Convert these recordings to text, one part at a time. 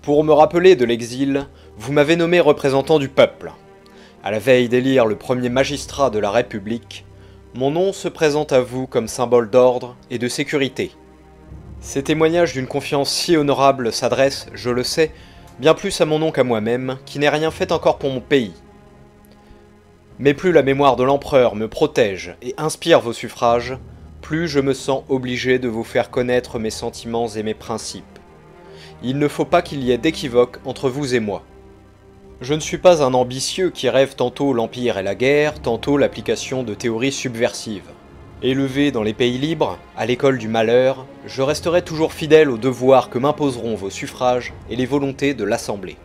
Pour me rappeler de l'exil, vous m'avez nommé représentant du peuple. À la veille d'élire le premier magistrat de la République, mon nom se présente à vous comme symbole d'ordre et de sécurité. Ces témoignages d'une confiance si honorable s'adressent, je le sais, bien plus à mon nom qu'à moi-même, qui n'ai rien fait encore pour mon pays. Mais plus la mémoire de l'empereur me protège et inspire vos suffrages, plus je me sens obligé de vous faire connaître mes sentiments et mes principes. Il ne faut pas qu'il y ait d'équivoque entre vous et moi. Je ne suis pas un ambitieux qui rêve tantôt l'empire et la guerre, tantôt l'application de théories subversives. Élevé dans les pays libres, à l'école du malheur, je resterai toujours fidèle aux devoirs que m'imposeront vos suffrages et les volontés de l'Assemblée.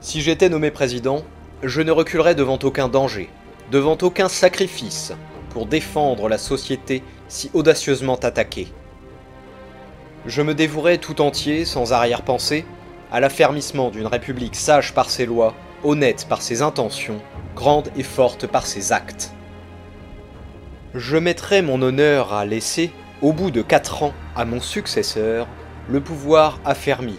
Si j'étais nommé président, je ne reculerais devant aucun danger, devant aucun sacrifice, pour défendre la société si audacieusement attaquée. Je me dévouerai tout entier, sans arrière-pensée, à l'affermissement d'une république sage par ses lois, honnête par ses intentions, grande et forte par ses actes. Je mettrai mon honneur à laisser, au bout de 4 ans, à mon successeur, le pouvoir affermi,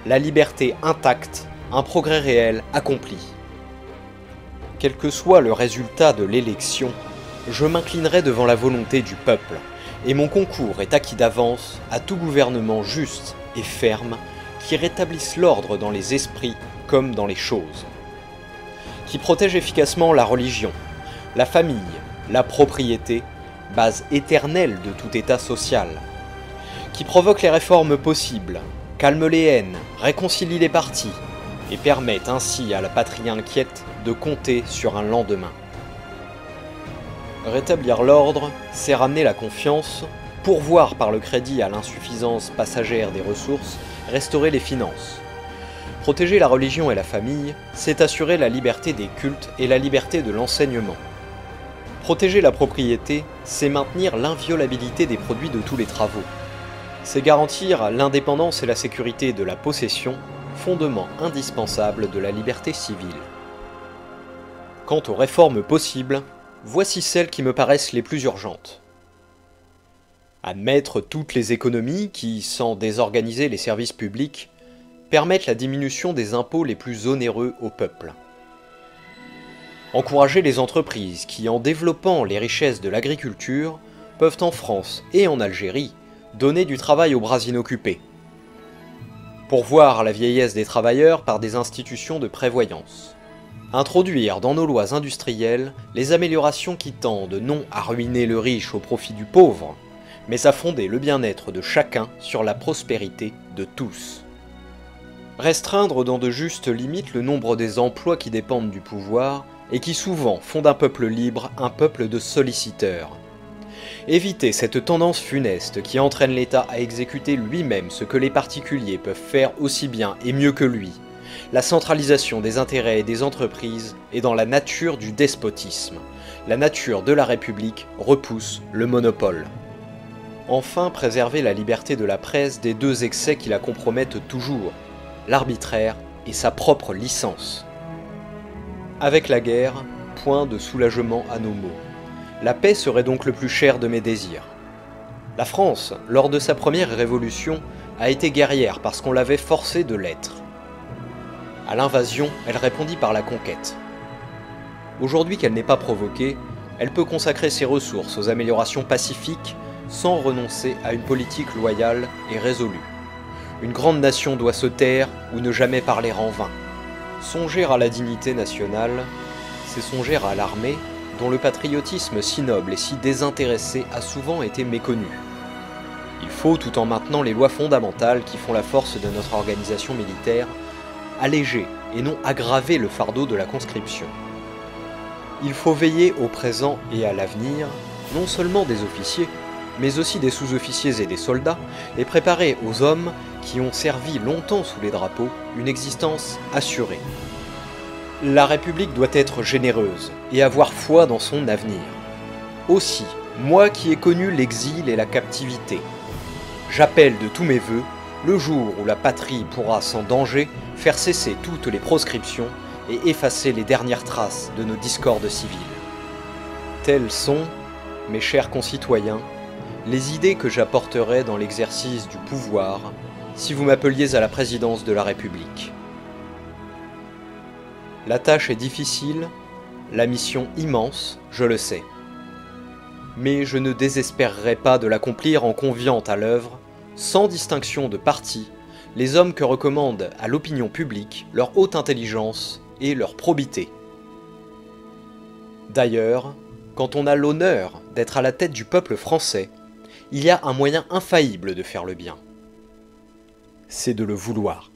la liberté intacte, un progrès réel accompli. Quel que soit le résultat de l'élection, je m'inclinerai devant la volonté du peuple, et mon concours est acquis d'avance à tout gouvernement juste et ferme qui rétablisse l'ordre dans les esprits comme dans les choses, qui protège efficacement la religion, la famille, la propriété, base éternelle de tout état social, qui provoque les réformes possibles, calme les haines, réconcilie les partis, et permet ainsi à la patrie inquiète de compter sur un lendemain. Rétablir l'ordre, c'est ramener la confiance, pourvoir par le crédit à l'insuffisance passagère des ressources, restaurer les finances. Protéger la religion et la famille, c'est assurer la liberté des cultes et la liberté de l'enseignement. Protéger la propriété, c'est maintenir l'inviolabilité des produits de tous les travaux. C'est garantir l'indépendance et la sécurité de la possession, fondement indispensable de la liberté civile. Quant aux réformes possibles, voici celles qui me paraissent les plus urgentes. Admettre toutes les économies qui, sans désorganiser les services publics, permettent la diminution des impôts les plus onéreux au peuple. Encourager les entreprises qui, en développant les richesses de l'agriculture, peuvent en France et en Algérie donner du travail aux bras inoccupés. Pourvoir la vieillesse des travailleurs par des institutions de prévoyance. Introduire dans nos lois industrielles les améliorations qui tendent non à ruiner le riche au profit du pauvre, mais à fonder le bien-être de chacun sur la prospérité de tous. Restreindre dans de justes limites le nombre des emplois qui dépendent du pouvoir et qui souvent font d'un peuple libre un peuple de solliciteurs. Éviter cette tendance funeste qui entraîne l'État à exécuter lui-même ce que les particuliers peuvent faire aussi bien et mieux que lui. La centralisation des intérêts et des entreprises est dans la nature du despotisme. La nature de la République repousse le monopole. Enfin, préserver la liberté de la presse des 2 excès qui la compromettent toujours, l'arbitraire et sa propre licence. Avec la guerre, point de soulagement à nos maux. La paix serait donc le plus cher de mes désirs. La France, lors de sa première révolution, a été guerrière parce qu'on l'avait forcée de l'être. À l'invasion, elle répondit par la conquête. Aujourd'hui qu'elle n'est pas provoquée, elle peut consacrer ses ressources aux améliorations pacifiques sans renoncer à une politique loyale et résolue. Une grande nation doit se taire ou ne jamais parler en vain. Songer à la dignité nationale, c'est songer à l'armée, dont le patriotisme si noble et si désintéressé a souvent été méconnu. Il faut, tout en maintenant les lois fondamentales qui font la force de notre organisation militaire, alléger et non aggraver le fardeau de la conscription. Il faut veiller au présent et à l'avenir, non seulement des officiers, mais aussi des sous-officiers et des soldats, et préparer aux hommes qui ont servi longtemps sous les drapeaux une existence assurée. La République doit être généreuse et avoir foi dans son avenir. Aussi, moi qui ai connu l'exil et la captivité, j'appelle de tous mes vœux le jour où la patrie pourra sans danger faire cesser toutes les proscriptions et effacer les dernières traces de nos discordes civiles. Telles sont, mes chers concitoyens, les idées que j'apporterai dans l'exercice du pouvoir si vous m'appeliez à la présidence de la République. La tâche est difficile, la mission immense, je le sais. Mais je ne désespérerai pas de l'accomplir en conviant à l'œuvre, sans distinction de parti, les hommes que recommande à l'opinion publique leur haute intelligence et leur probité. D'ailleurs, quand on a l'honneur d'être à la tête du peuple français, il y a un moyen infaillible de faire le bien. C'est de le vouloir.